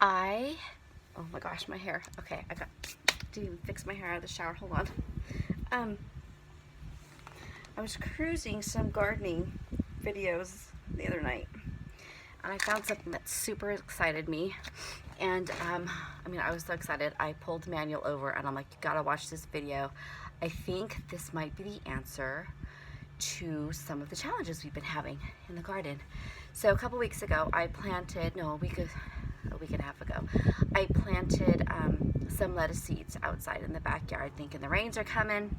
Oh my gosh, my hair. Okay, I got to even fix my hair out of the shower. Hold on. Um, I was cruising some gardening videos the other night, and I found something that super excited me. And I mean, I was so excited. I pulled Manuel over, and I'm like, you gotta watch this video. I think this might be the answer to some of the challenges we've been having in the garden. So a couple weeks ago, I planted, no, a week and a half ago, I planted some lettuce seeds outside in the backyard, thinking the rains are coming,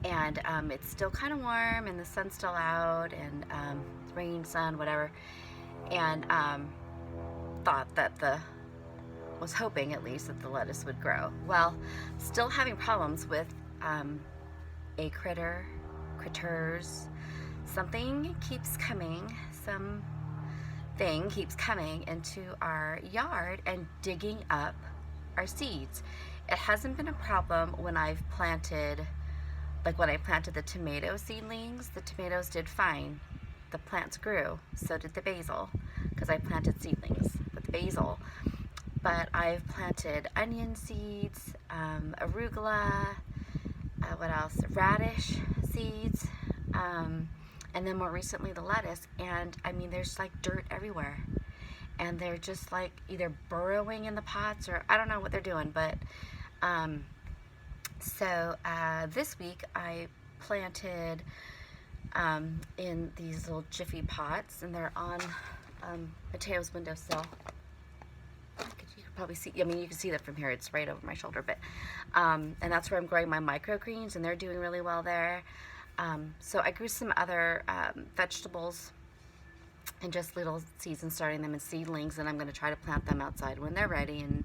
and it's still kind of warm, and the sun's still out, and rain, sun, whatever, and thought that was hoping at least that the lettuce would grow. Well, still having problems with a critters, something keeps coming, something keeps coming into our yard and digging up our seeds. It hasn't been a problem when I've planted, like when I planted the tomato seedlings. The tomatoes did fine. The plants grew. So did the basil, because I planted seedlings with basil. But I've planted onion seeds, arugula, what else? Radish seeds, and then more recently the lettuce. And I mean, there's like dirt everywhere, and they're just like either burrowing in the pots, or I don't know what they're doing. But so this week I planted in these little Jiffy pots, and they're on Mateo's windowsill. You can probably see, I mean, you can see that from here. It's right over my shoulder, but and that's where I'm growing my microgreens, and they're doing really well there. So I grew some other vegetables and just little seeds and starting them in seedlings, and I'm going to try to plant them outside when they're ready and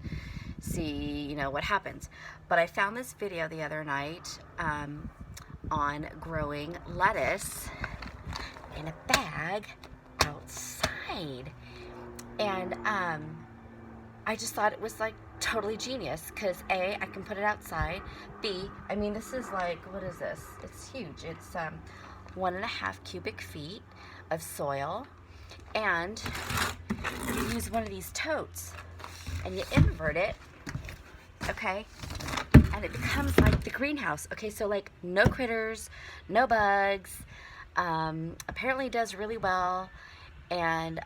see, you know, what happens. But I found this video the other night on growing lettuce in a bag outside, and I just thought it was like totally genius, because A, I can put it outside. B, I mean, this is like, what is this? It's huge. It's 1.5 cubic feet of soil, and you use one of these totes and you invert it, okay, and it becomes like the greenhouse. Okay, so like no critters, no bugs. Apparently it does really well, and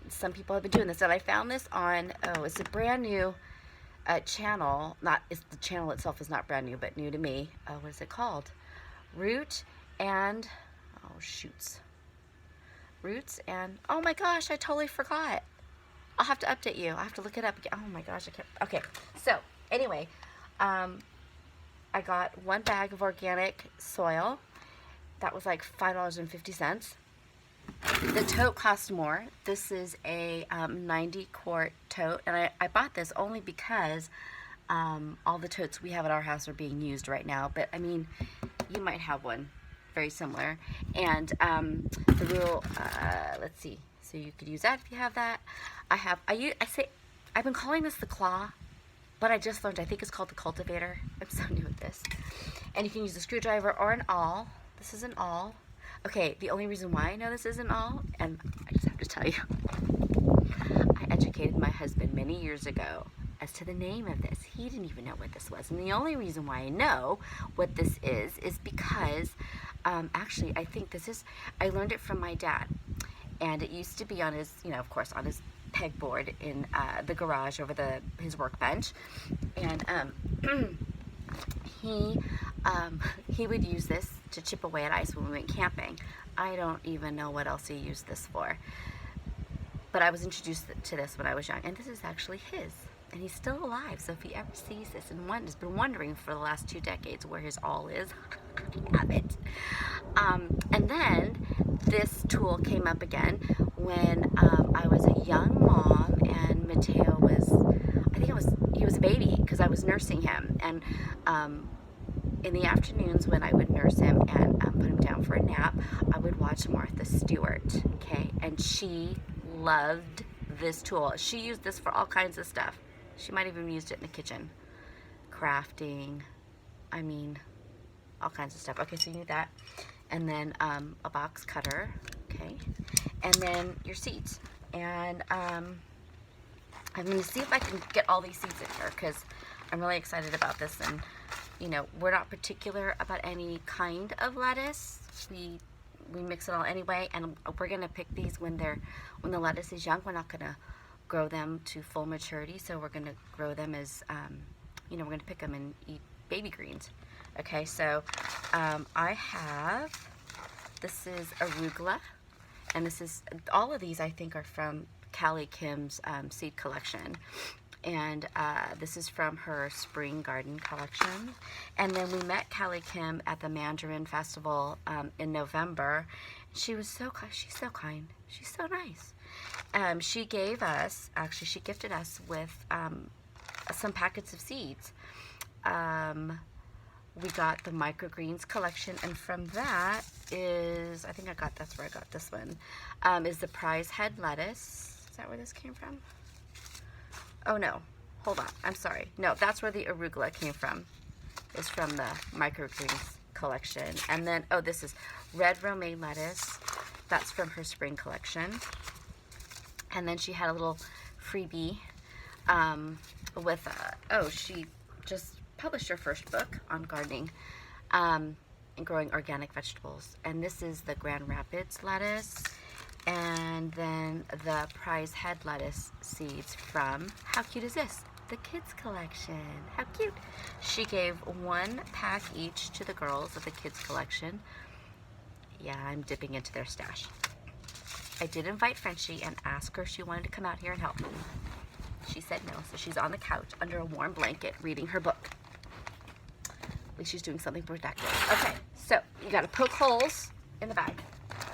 some people have been doing this, and I found this on, it's a brand new channel. The channel itself is not brand new, but new to me. What is it called? Roots and, oh my gosh, I totally forgot. I'll have to update you. I have to look it up again. Oh my gosh, I can't. Okay, so anyway, I got 1 bag of organic soil. That was like $5.50. The tote cost more. This is a 90 quart tote, and I bought this only because all the totes we have at our house are being used right now. But I mean, you might have one very similar. And the rule, let's see. So you could use that if you have that. I've been calling this the claw, but I just learned I think it's called the cultivator. I'm so new at this. And you can use a screwdriver or an awl. This is an awl. Okay, the only reason why I know this isn't all, and I just have to tell you, I educated my husband many years ago as to the name of this. He didn't even know what this was. And the only reason why I know what this is because, actually, I think I learned it from my dad. And it used to be on his, of course, on his pegboard in the garage over his workbench. And he would use this to chip away at ice when we went camping. I don't even know what else he used this for. But I was introduced to this when I was young, and this is actually his. And he's still alive, so if he ever sees this and has been wondering for the last 2 decades where his awl is, I have it. And then this tool came up again when I was a young mom, and Mateo he was a baby, because I was nursing him. And in the afternoons when I would nurse him and put him down for a nap, I would watch Martha Stewart, okay? And she loved this tool. She used this for all kinds of stuff. She might have even used it in the kitchen. Crafting, I mean, all kinds of stuff. Okay, so you need that. And then a box cutter, okay? And then your seeds. And I'm going to see if I can get all these seeds in here because I'm really excited about this. And, you know, we're not particular about any kind of lettuce. We mix it all anyway, and we're going to pick these when the lettuce is young. We're not going to grow them to full maturity, so we're going to grow them as, you know, we're going to pick them and eat baby greens. Okay, so I have, this is arugula, and this is, all of these I think are from Callie Kim's seed collection, and this is from her spring garden collection. And then we met Callie Kim at the Mandarin Festival in November. She was so kind. She's so kind. She's so nice. She gave us, actually she gifted us with some packets of seeds. We got the microgreens collection, and from that is, I think that's where I got this one, is the prize head lettuce. Is that where this came from? Oh no, hold on, I'm sorry. No, that's where the arugula came from. It's from the microgreens collection. And then, oh, this is red romaine lettuce. That's from her spring collection. And then she had a little freebie with, she just published her first book on gardening and growing organic vegetables. And this is the Grand Rapids lettuce. And then the prize head lettuce seeds from, how cute is this? The kids collection. How cute. She gave 1 pack each to the girls of the kids collection. Yeah, I'm dipping into their stash. I did invite Frenchie and ask her if she wanted to come out here and help. She said no, so she's on the couch under a warm blanket reading her book. At least she's doing something productive. Okay, so you gotta poke holes in the bag.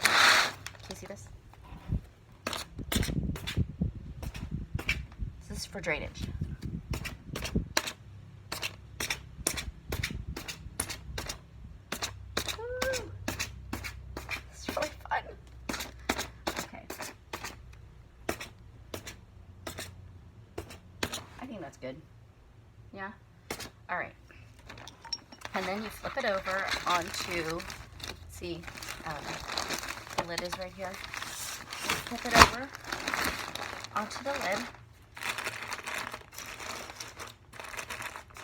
Can you see this? This is for drainage. Woo. It's really fun. Okay. I think that's good. Yeah? All right. And then you flip it over onto, see, the lid is right here. Flip it over onto the lid.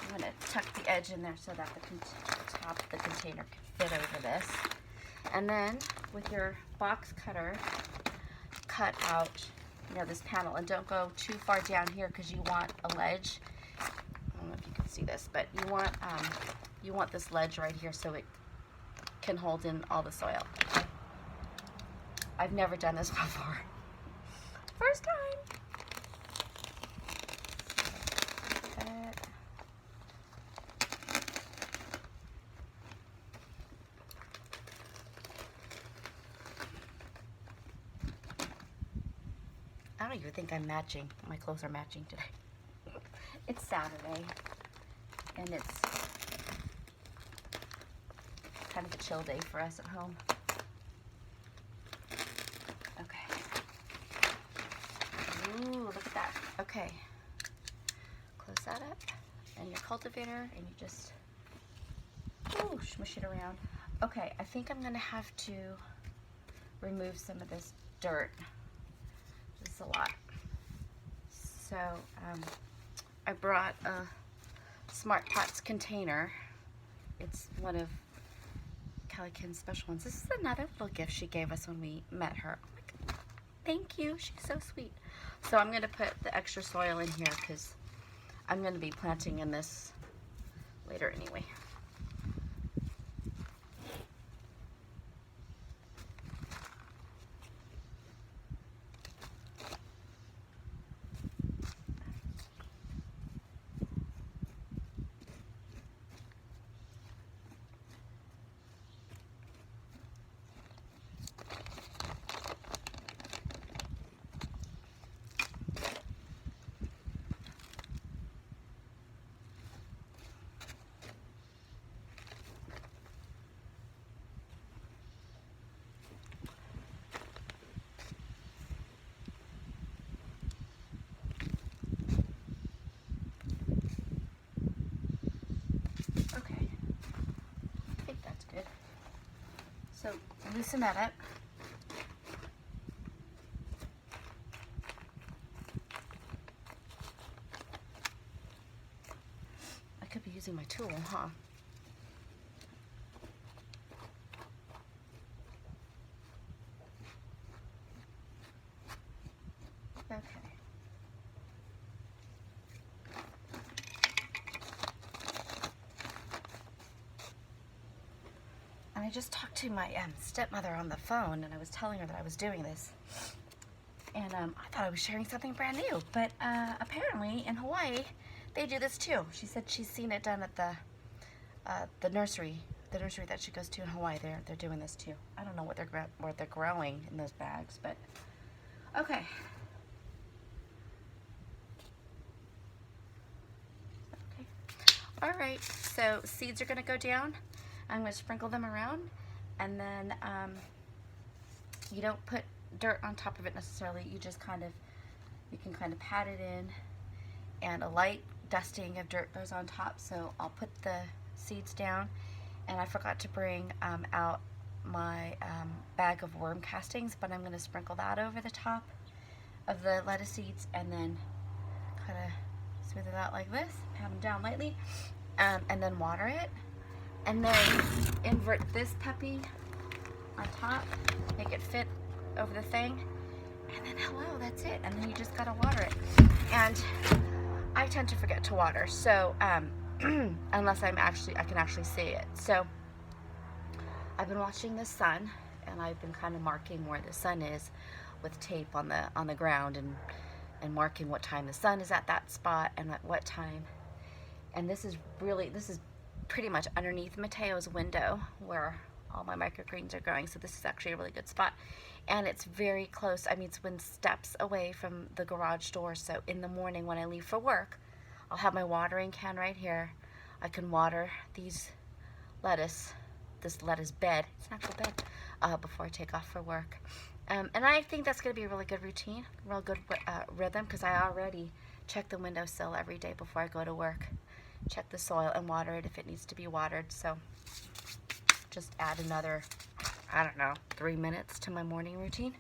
I'm going to tuck the edge in there so that the top of the container can fit over this. And then with your box cutter, cut out, you know, this panel, and don't go too far down here because you want a ledge. I don't know if you can see this, but you want this ledge right here so it can hold in all the soil. Okay? I've never done this before. First time. I don't even think I'm matching. My clothes are matching today. It's Saturday, and it's kind of a chill day for us at home. Okay. Ooh, look at that. Okay. Close that up, and your cultivator, and you just, ooh, smush it around. Okay, I think I'm gonna have to remove some of this dirt. This is a lot. So I brought a Smart Pots container. It's one of Callie Kim's special ones. This is another little gift she gave us when we met her. Oh my God. Thank you. She's so sweet. So I'm going to put the extra soil in here because I'm going to be planting in this later anyway. Okay, I think that's good. So loosen that up. using my tool, huh? Okay. And I just talked to my stepmother on the phone, and I was telling her that I was doing this. And I thought I was sharing something brand new, but apparently in Hawaii, they do this too. She said she's seen it done at the nursery that she goes to in Hawaii. They're doing this too. I don't know what they're growing in those bags, but okay. All right, so seeds are gonna go down. I'm gonna sprinkle them around, and then you don't put dirt on top of it necessarily. You just you can kind of pat it in, and a light dusting of dirt goes on top. So I'll put the seeds down, and I forgot to bring out my bag of worm castings, but I'm gonna sprinkle that over the top of the lettuce seeds, and then kind of smooth it out like this, pat them down lightly, and then water it, and then invert this puppy on top, make it fit over the thing, and then hello, that's it. And then you just gotta water it. And I tend to forget to water, so unless I can actually see it. So I've been watching the sun, and I've been kind of marking where the sun is with tape on the ground, and marking what time the sun is at that spot and at what time. And this is pretty much underneath Mateo's window where all my microgreens are growing. So this is actually a really good spot. And it's very close. I mean, it's within steps away from the garage door. So in the morning when I leave for work, I'll have my watering can right here. I can water this lettuce bed. It's an actual bed, before I take off for work. And I think that's going to be a really good routine, real good rhythm, because I already check the windowsill every day before I go to work. Check the soil and water it if it needs to be watered. So just add another, I don't know, 3 minutes to my morning routine.